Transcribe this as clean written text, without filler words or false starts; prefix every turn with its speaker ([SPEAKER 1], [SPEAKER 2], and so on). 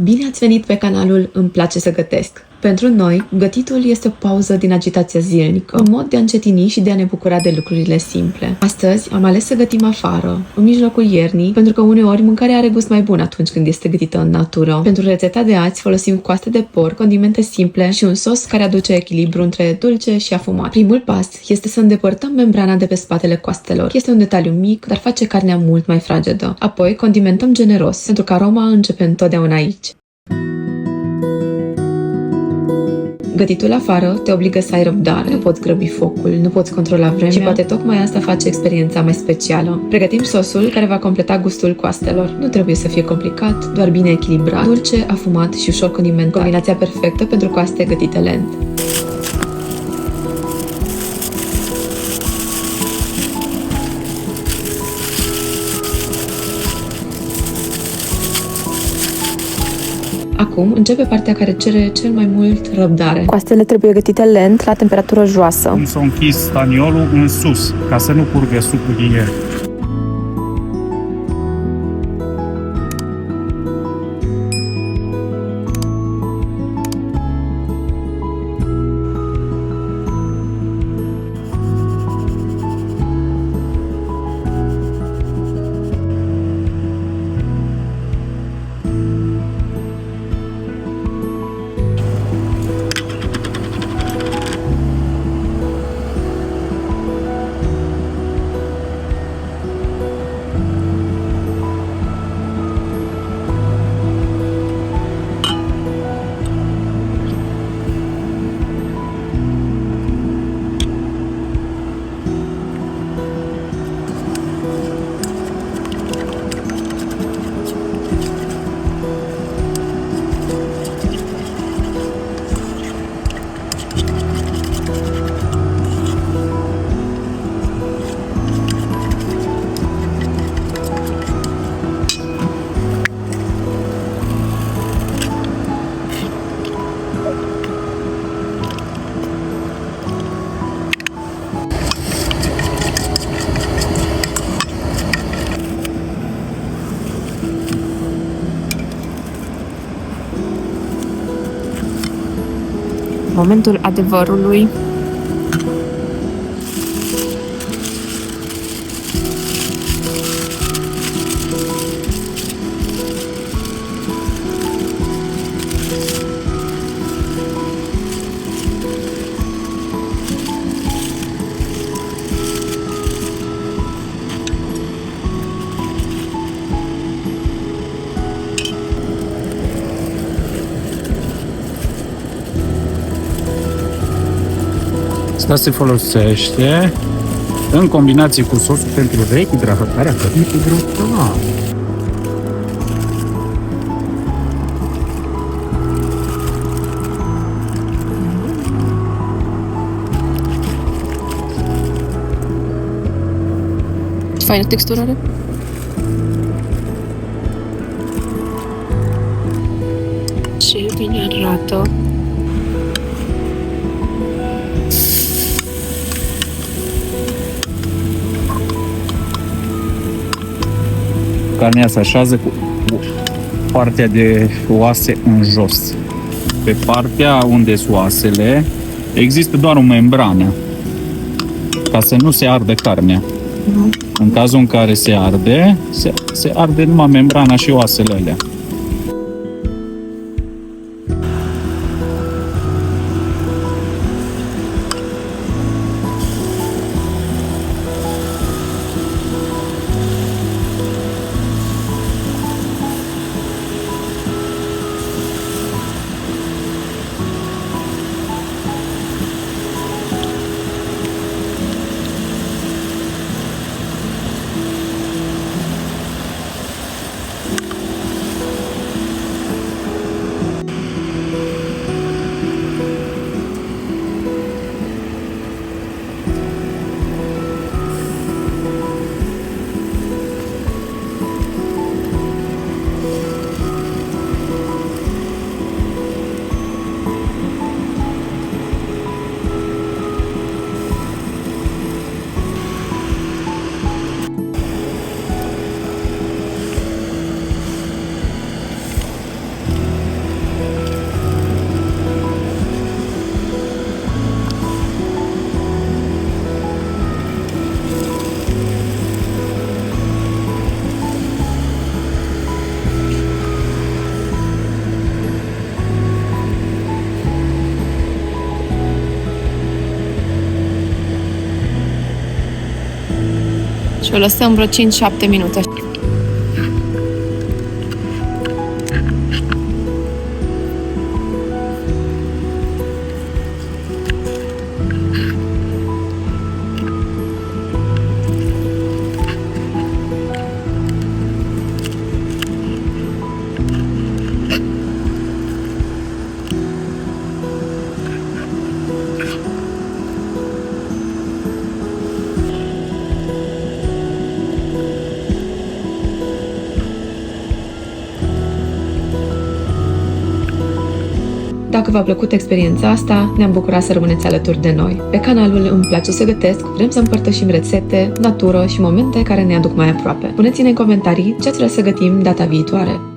[SPEAKER 1] Bine ați venit pe canalul Îmi place să gătesc! Pentru noi, gătitul este o pauză din agitația zilnică, un mod de a încetini și de a ne bucura de lucrurile simple. Astăzi am ales să gătim afară, în mijlocul iernii, pentru că uneori mâncarea are gust mai bun atunci când este gătită în natură. Pentru rețeta de azi folosim coaste de porc, condimente simple și un sos care aduce echilibru între dulce și afumat. Primul pas este să îndepărtăm membrana de pe spatele coastelor. Este un detaliu mic, dar face carnea mult mai fragedă. Apoi condimentăm generos, pentru că aroma începe întotdeauna aici. Gătitul afară te obligă să ai răbdare. Nu poți grăbi focul, nu poți controla vremea și poate tocmai asta face experiența mai specială. Pregătim sosul care va completa gustul coastelor. Nu trebuie să fie complicat, doar bine echilibrat, dulce, afumat și ușor condimentat. Combinația perfectă pentru coaste gătite lent. Acum începe partea care cere cel mai mult răbdare.
[SPEAKER 2] Coastele trebuie gătite lent, la temperatură joasă.
[SPEAKER 3] Cum s-a închis staniolul în sus, ca să nu curgă sucul din el.
[SPEAKER 2] Momentul adevărului.
[SPEAKER 3] Asta se folosește în combinație cu sosul pentru rehidratarea cărnii cu grătar.
[SPEAKER 2] Faină textură are. Ce bine arată.
[SPEAKER 3] Carnea se așează cu partea de oase în jos. Pe partea unde sunt oasele există doar o membrană ca să nu se ardă carnea. În cazul în care se arde, se arde numai membrana și oasele alea.
[SPEAKER 2] Și o lăsăm vreo 5-7 minute.
[SPEAKER 1] Dacă v-a plăcut experiența asta, ne-am bucurat să rămâneți alături de noi. Pe canalul Îmi place să gătesc, vrem să împărtășim rețete, natură și momente care ne aduc mai aproape. Puneți-ne în comentarii ce ați vrea să gătim data viitoare.